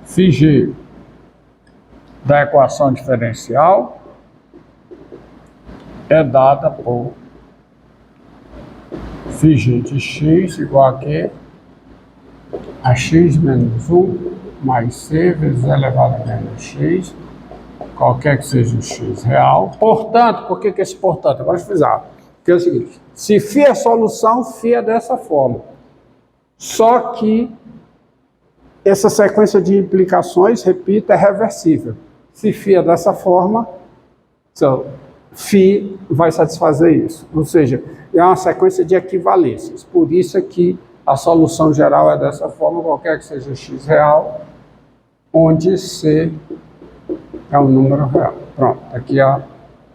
φg da equação diferencial é dada por φg de x igual a quê? A x menos 1 mais c vezes elevado a menos x, qualquer que seja o x real. Portanto, por que esse portanto? Agora deixa eu frisar. Porque é o seguinte, se φ é solução, φ é dessa forma. Só que essa sequência de implicações, repito, é reversível. Se φ é dessa forma, então, φ vai satisfazer isso. Ou seja, é uma sequência de equivalências. Por isso é que a solução geral é dessa forma, qualquer que seja x real, onde c é um número real. Pronto, aqui é a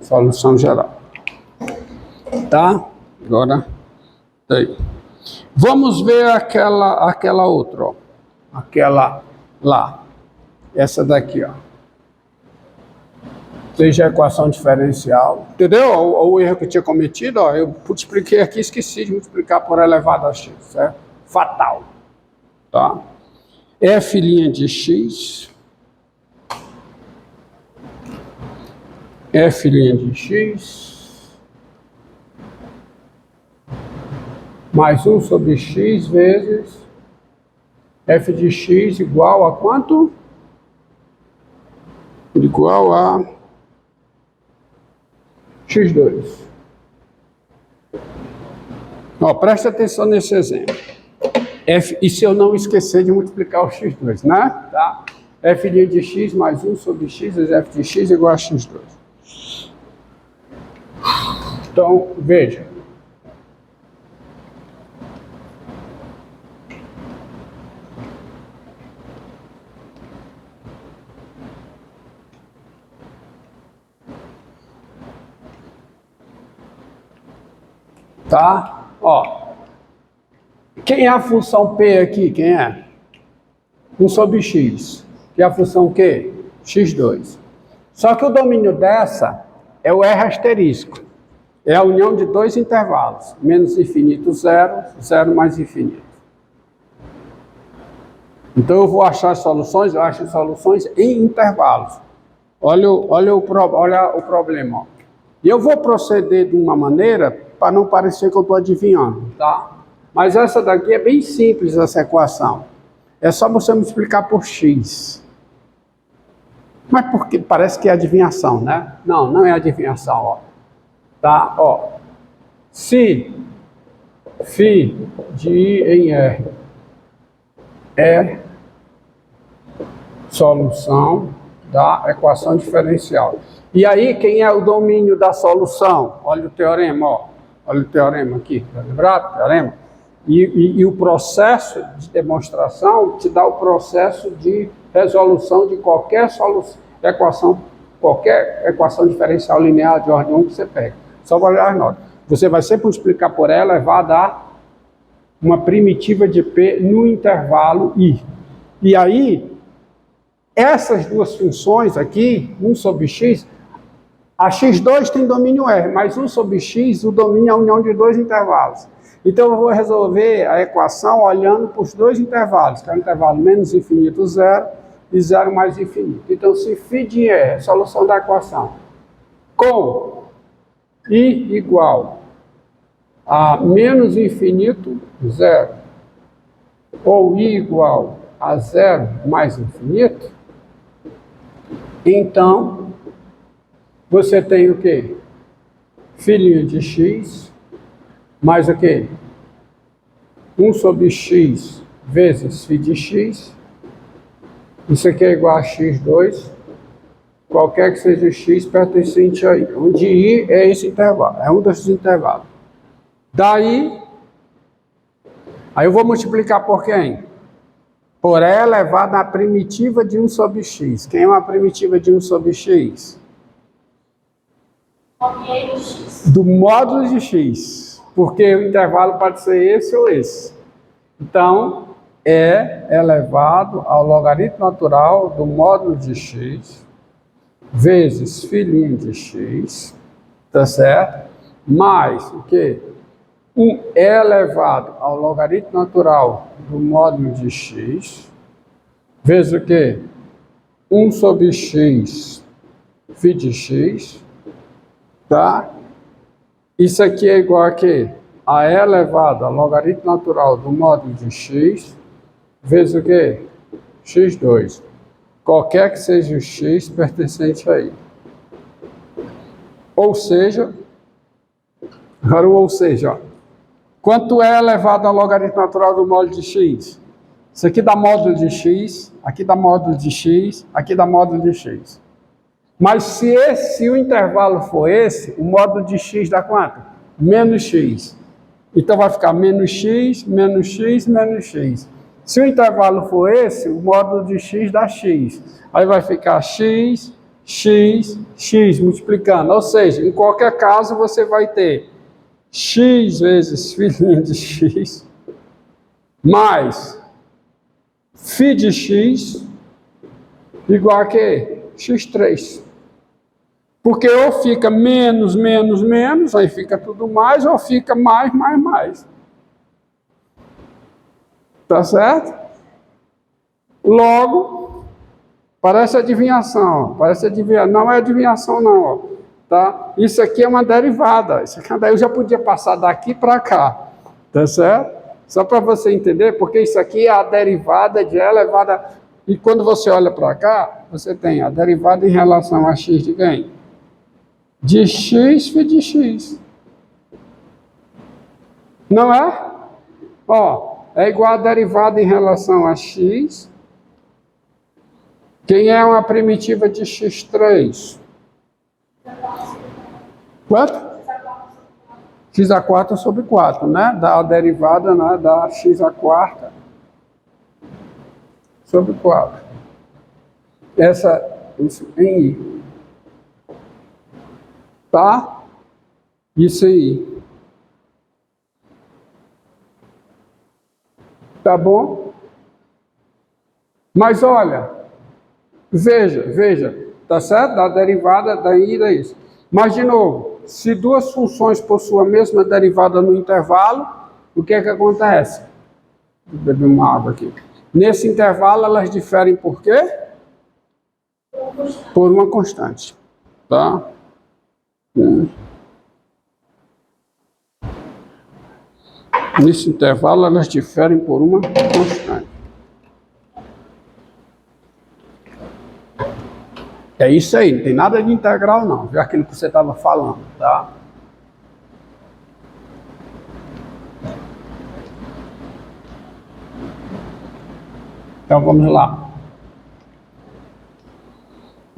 solução geral. Tá? Agora, daí. Vamos ver aquela outra, ó. Aquela lá. Essa daqui, ó. Seja a equação diferencial. Entendeu? O erro que eu tinha cometido, ó, eu multipliquei aqui, esqueci de multiplicar por elevado a x, certo? Fatal. Tá? F' de x. F' de x. Mais 1 sobre x vezes f de x igual a quanto? Igual a x2. Ó, presta atenção nesse exemplo. E se eu não esquecer de multiplicar o x2, né? Tá? F de x mais 1 sobre x vezes f de x igual a x2. Então, veja. Tá? Ó. Quem é a função P aqui? Quem é? 1 sobre x. Que é a função Q? x2. Só que o domínio dessa é o R asterisco. É a união de dois intervalos. Menos infinito, 0. 0 mais infinito. Então eu vou achar soluções, eu acho soluções em intervalos. Olha o problema. Ó. E eu vou proceder de uma maneira para não parecer que eu estou adivinhando, tá? Mas essa daqui é bem simples, essa equação. É só você multiplicar por x. Mas porque parece que é adivinhação, né? Não, não é adivinhação, ó. Tá? Ó. Se φ de I em R é solução da equação diferencial. E aí, quem é o domínio da solução? Olha o teorema, ó. Olha o teorema aqui, tá lembrado? Teorema. E o processo de demonstração te dá o processo de resolução de qualquer equação diferencial linear de ordem 1 que você pega. Só para olhar as notas. Você vai sempre multiplicar por ela e vai dar uma primitiva de P no intervalo I. E aí, essas duas funções aqui, 1 sobre x, a x2 tem domínio R, mas 1 sobre x, o domínio é a união de dois intervalos. Então eu vou resolver a equação olhando para os dois intervalos, que é o intervalo menos infinito 0 e 0 mais infinito. Então se φ de E é a solução da equação com I igual a menos infinito 0 ou I igual a 0 mais infinito, então você tem o quê? Φ' de x mais o quê? 1 sobre x vezes φ de x. Isso aqui é igual a x2, qualquer que seja o x pertencente a I, onde I é esse intervalo, é um desses intervalos. Daí, aí eu vou multiplicar por quem? Por E elevado à primitiva de 1 sobre x. Quem é uma primitiva de 1 sobre x? Do módulo de x, porque o intervalo pode ser esse ou esse. Então, é elevado ao logaritmo natural do módulo de x vezes φ' de x, tá certo? Mais o quê? É elevado ao logaritmo natural do módulo de x vezes o quê? 1 sobre x φ de x, tá? Isso aqui é igual a quê? A e elevado ao logaritmo natural do módulo de x, vezes o quê? x2. Qualquer que seja o x pertencente aí. Ou seja, agora o ou seja, ó. Quanto é elevado ao logaritmo natural do módulo de x? Isso aqui dá módulo de x, aqui dá módulo de x, aqui dá módulo de x. Mas se o intervalo for esse, o módulo de x dá quanto? Menos x. Então vai ficar menos x, menos x, menos x. Se o intervalo for esse, o módulo de x dá x. Aí vai ficar x, x, x, multiplicando. Ou seja, em qualquer caso você vai ter x vezes filhinho de x, mais φ de x, igual a quê? x3. Porque ou fica menos, menos, menos, aí fica tudo mais, ou fica mais, mais, mais. Tá certo? Logo, parece adivinhação, parece adivinhação. Não é adivinhação não, ó, tá? Isso aqui é uma derivada. Isso aqui eu já podia passar daqui para cá, tá certo? Só para você entender, porque isso aqui é a derivada de elevada. E quando você olha para cá, você tem a derivada em relação a x de quem? De x φ de x. Não é? Ó, é igual a derivada em relação a x. Quem é uma primitiva de x3? Quanto? X a quarta sobre 4, né? Dá a derivada, né? Da x a quarta sobre 4. Isso em i. Tá? Isso aí. Tá bom? Mas olha, veja, tá certo? Da derivada daí é isso. Mas de novo, se duas funções possuem a mesma derivada no intervalo, o que é que acontece? Vou beber uma água aqui. Nesse intervalo elas diferem por quê? Por uma constante, tá? Nesse intervalo elas diferem por uma constante. É isso aí, não tem nada de integral não, viu aquilo que você estava falando, tá? Então vamos lá.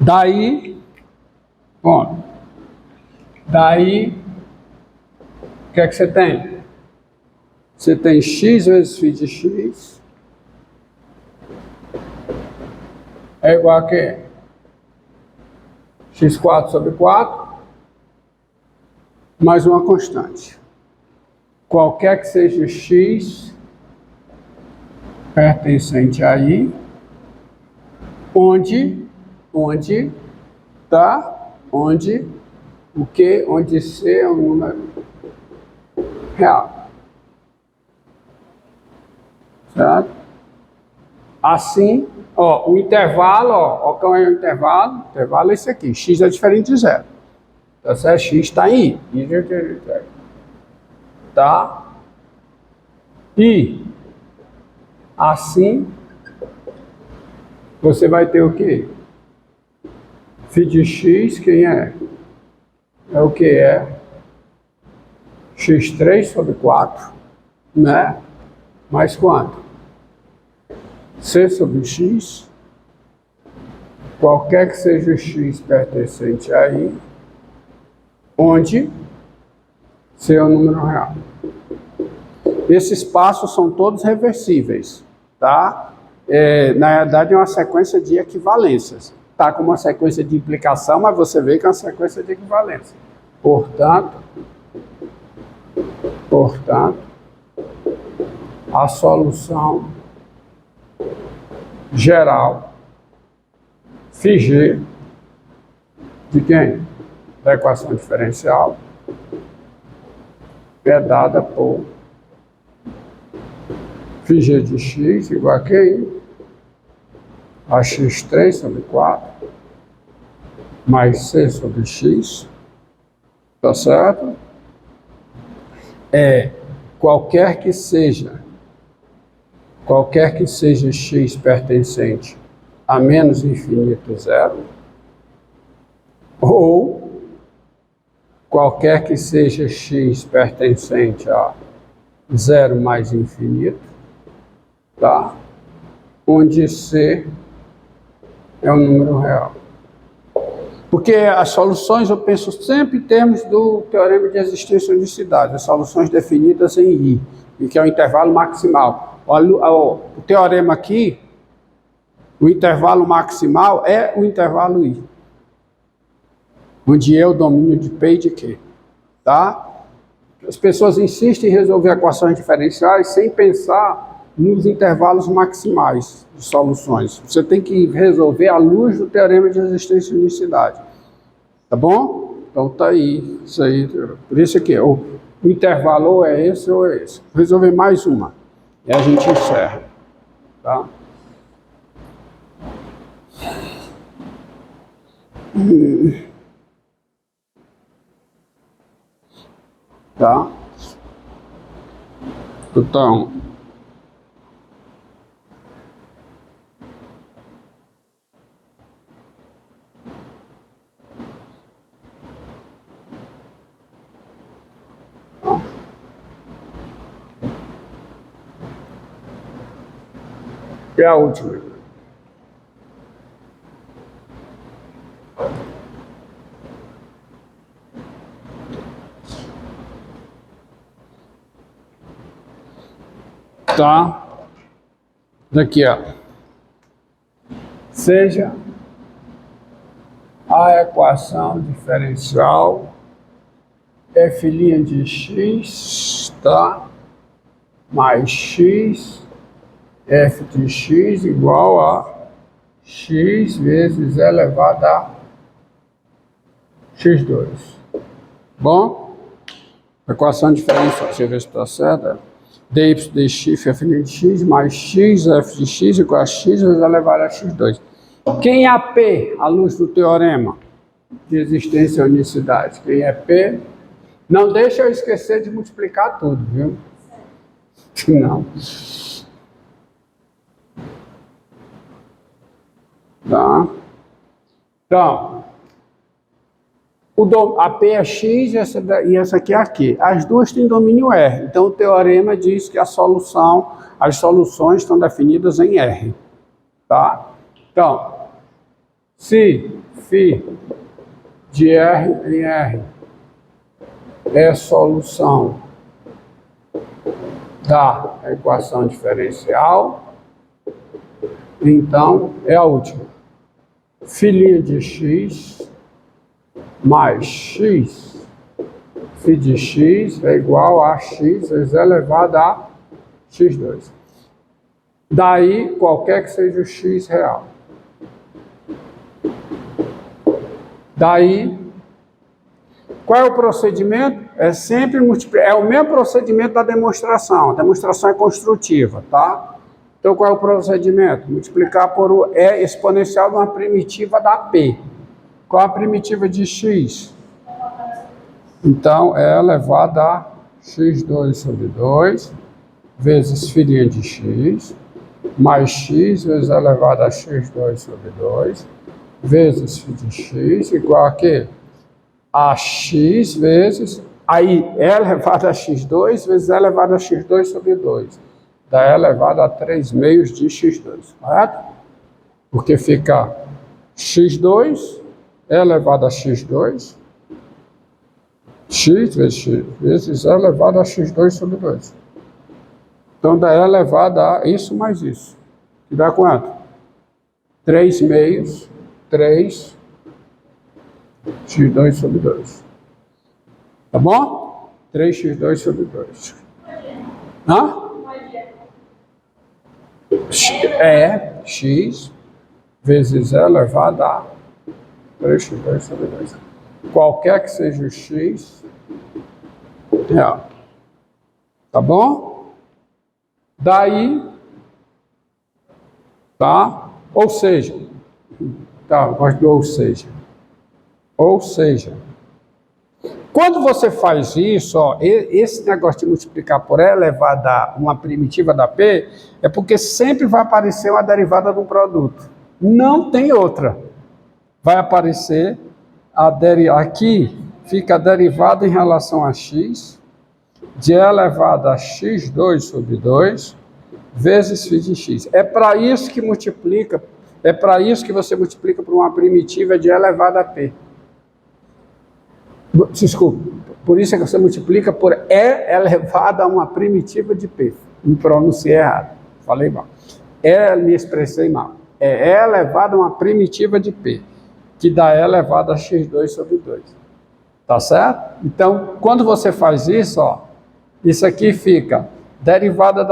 Daí, bom, daí, o que é que você tem? Você tem x vezes φ de x é igual a quê? x4 sobre 4 mais uma constante. Qualquer que seja o x pertencente a i, onde o que? Onde c é um número real. Certo? Assim, ó, o intervalo, ó, qual é o intervalo? O intervalo é esse aqui, x é diferente de zero. Tá certo? X está em i. Tá? E assim você vai ter o quê? φ de x, quem é? É o que é? x3 sobre 4, né? Mais quanto? C sobre x, qualquer que seja o x pertencente a i, onde C é o número real. Esses passos são todos reversíveis, tá? Na verdade é uma sequência de equivalências. Tá com uma sequência de implicação, mas você vê que é uma sequência de equivalência. Portanto, a solução geral φg de quem? Da equação diferencial é dada por φg de x igual a quem? ax3 sobre 4, mais c sobre x, tá certo? Qualquer que seja x pertencente a menos infinito zero, ou qualquer que seja x pertencente a zero mais infinito, tá? Onde c é um número real. Porque as soluções, eu penso sempre em termos do teorema de existência e unicidade, as soluções definidas em I, e que é o intervalo maximal. O teorema aqui, o intervalo maximal é o intervalo I, onde é o domínio de P e de Q. Tá? As pessoas insistem em resolver equações diferenciais sem pensar nos intervalos maximais de soluções. Você tem que resolver à luz do teorema de existência e unicidade. Tá bom? Então tá aí. Isso aí. Por isso aqui, o intervalo ou é esse ou é esse. Vou resolver mais uma. E a gente encerra. Tá? Tá? Então, é a última. Tá? Daqui, ó. Seja a equação diferencial f' de x, tá? Mais x, f de x igual a x vezes elevado a x2. Bom? Equação diferencial, deixa eu ver se está certa. dy dx f' de x mais x f de x igual a x vezes elevado a x2. Quem é P, à luz do teorema de existência e unicidade? Quem é P? Não deixa eu esquecer de multiplicar tudo, viu? Não. Tá? Então, a P é x e essa aqui é aqui. As duas têm domínio R. Então, o teorema diz que as soluções estão definidas em R. Tá? Então, se φ de R em R é solução da equação diferencial, então é a última. Φ' de x mais x, φ de x é igual a x vezes elevado a x2. Daí, qualquer que seja o x real. Daí, qual é o procedimento? É sempre multiplicar. É o mesmo procedimento da demonstração. A demonstração é construtiva, tá? Então, qual é o procedimento? Multiplicar por o E exponencial de uma primitiva da P. Qual a primitiva de x? Então, é elevado a x2 sobre 2, vezes φ' de x, mais x vezes elevado a x2 sobre 2, vezes φ de x, igual a quê? A x vezes, aí E elevado a x2 vezes E elevado a x2 sobre 2. Dá E elevado a 3 meios de x2, correto? Porque fica x2, E elevado a x2, x vezes E elevado a x2 sobre 2. Então dá E elevado a isso mais isso. Que dá quanto? 3 meios, 3 x2 sobre 2. Tá bom? 3x2 sobre 2. Hã? É x vezes E elevado a 3x2 sobre 2. Qualquer que seja o x real. Tá bom? Daí, tá? Ou seja, tá, eu gosto do ou seja, quando você faz isso, ó, esse negócio de multiplicar por E elevado a uma primitiva da P, é porque sempre vai aparecer uma derivada do produto. Não tem outra. Vai aparecer aqui fica a derivada em relação a x de E elevado a x2 sobre 2 vezes φ de x. É para isso que multiplica, é para isso que você multiplica por uma primitiva de E elevado a P. Desculpa, por isso é que você multiplica por E elevado a uma primitiva de P. Me pronunciei errado, falei mal. Me expressei mal. É E elevado a uma primitiva de P, que dá E elevado a x2 sobre 2. Tá certo? Então, quando você faz isso, ó, isso aqui fica derivada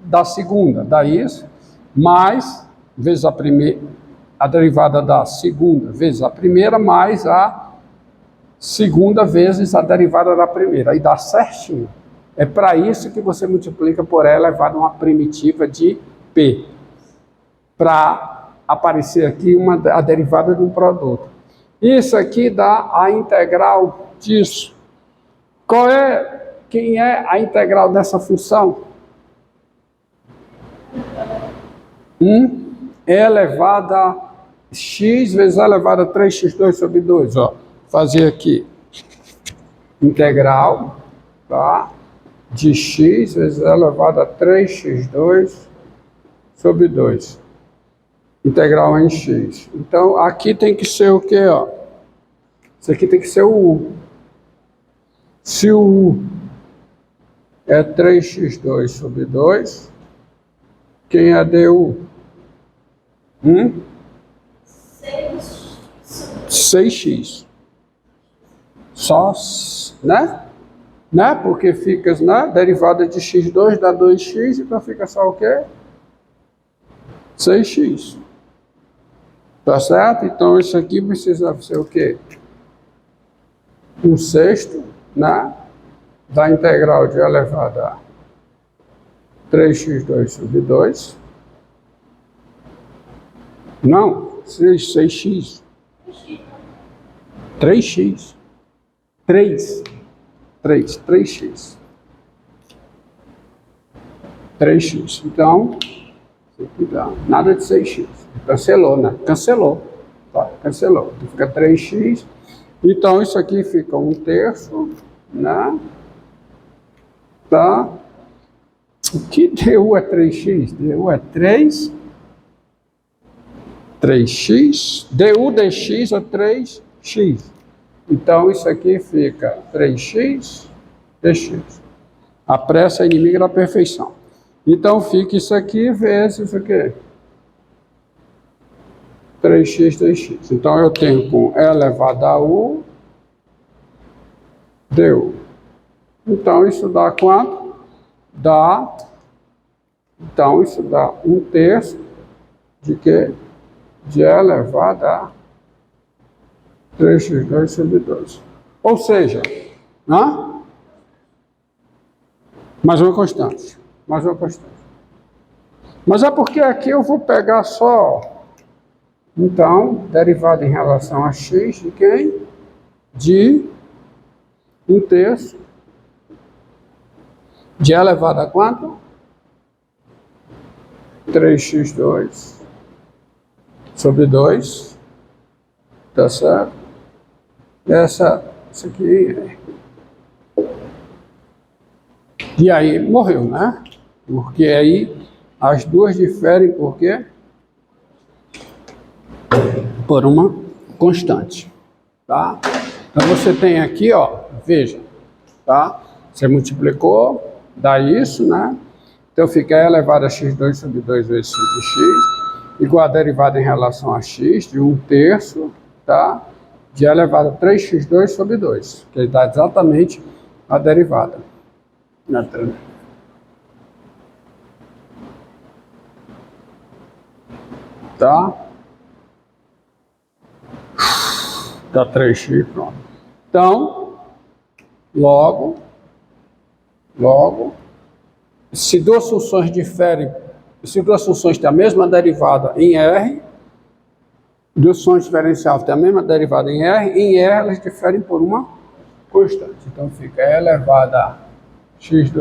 da segunda, dá isso, mais, vezes a primeira, a derivada da segunda vezes a primeira, mais a segunda vezes a derivada da primeira, aí dá certinho. É para isso que você multiplica por E elevado a uma primitiva de P, para aparecer aqui a derivada de um produto. Isso aqui dá a integral disso. Quem é a integral dessa função? E elevado a x vezes E elevado a 3x2 sobre 2, ó. Fazer aqui integral, tá? De x vezes E elevado a 3x2 sobre 2. Integral em x. Então, aqui tem que ser o quê, ó? Isso aqui tem que ser o u. Se o u é 3x2 sobre 2, quem é du? 6x. Só, né? Porque fica, né? Derivada de x2 dá 2x, então fica só o quê? 6x. Tá certo? Então isso aqui precisa ser o quê? 1/6, né? Da integral de E elevado a 3x2 sobre 2. Não, 6x. 3x. 3x. 3x. Então, nada de 6x. Cancelou, né? Cancelou. Tá, cancelou. Fica 3x. Então, isso aqui fica 1/3, né? Tá? O que du é 3x? Du é 3x. Du dx é 3x. Então, isso aqui fica 3x dx. A pressa é inimiga da perfeição. Então, fica isso aqui vezes o quê? 3x dx. Então, eu tenho com E elevado a u du. Então, isso dá quanto? Então, isso dá 1/3 de quê? De E elevado a 3x2 sobre 2. Ou seja, mais uma constante. Mais uma constante. Mas é porque aqui eu vou pegar só, então, derivada em relação a x de quem? De 1/3 de E elevado a quanto? 3x2 sobre 2. Tá certo? Isso aqui. E aí morreu, né? Porque aí as duas diferem por quê? Por uma constante, tá? Então você tem aqui, ó, veja, tá? Você multiplicou, dá isso, né? Então fica E elevado a x2 sobre 2 vezes 5x, igual a derivada em relação a x de 1/3, tá? De E elevado a 3x2 sobre 2, que dá exatamente a derivada. Tá? Dá 3x, pronto. Então, logo, se duas funções diferem Se duas funções têm a mesma derivada em R, duas funções diferenciais têm a mesma derivada em R elas diferem por uma constante. Então fica E elevado a x2